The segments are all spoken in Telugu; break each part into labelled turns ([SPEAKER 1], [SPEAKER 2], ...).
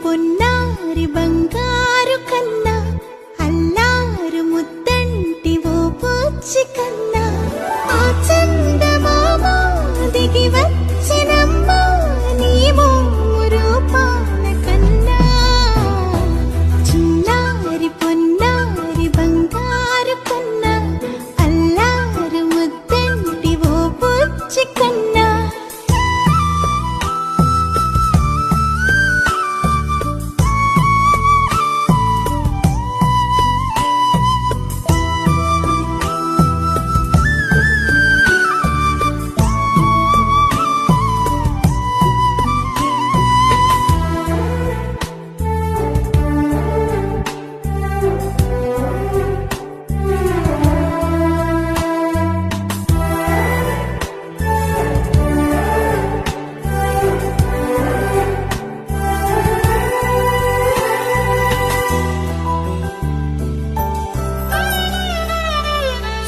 [SPEAKER 1] పొన్నారి బంగారు కన్నా అల్లారు ముద్దంటి ఓ పూచి కన్నా ఆ చందమామ దిగి వచ్చినమ్మా నీ మోము రూపాల కన్నా చిన్నారి పొన్నారి బంగారు కన్నా అల్లారు ముద్దంటి ఓ పూచి కన్నా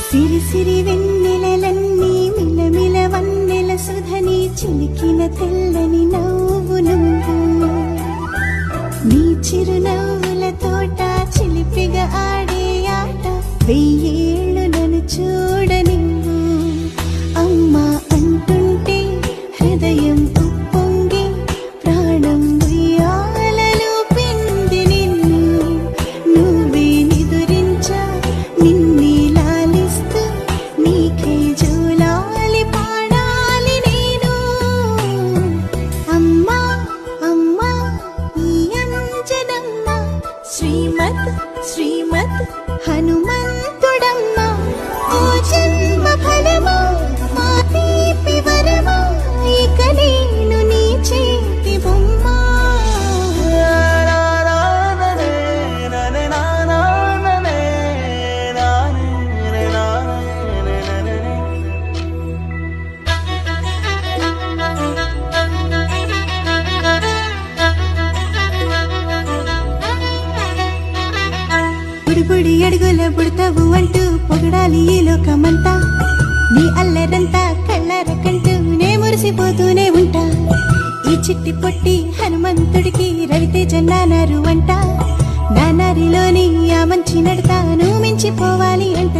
[SPEAKER 1] సిరి సిరి వెన్నెలలన్నీ మిలమిల వన్నెల సుధని చిలికిన తెల్లని నవ్వు నువ్వు నీ చిరునవ్వుల తోట చిలిపిగా ఆడే ఆట వెయ్యేళ్ళు నన్ను చూడని అమ్మా అంటుంటే హృదయం ఉప్పొంగి ప్రాణం ఉయ్యాలలో పిండి నిన్ను నువ్వే నిదురించా నిన్నే నీకే జోలాలి పాడాలి నేను అమ్మా అమ్మా ఈ అంజనమ్మ శ్రీమత్ శ్రీమత్ హనుమంతుడమ్మ ఓ జన్మ ఫలమా మా తీపి వరమా ఇక నేను నీ చేతి బొమ్మ బుడి అడుగుల బుడతావు అంటూ పొగడాలి ఈ లోకమంతా నీ అల్లరంతా కళ్ళరకంటూనే మురిసిపోతూనే ఉంటా ఈ చిట్టి పొట్టి హనుమంతుడికి రవితేజ నానారు అంట నానారిలోని ఆ మంచి నడతాను మించిపోవాలి అంట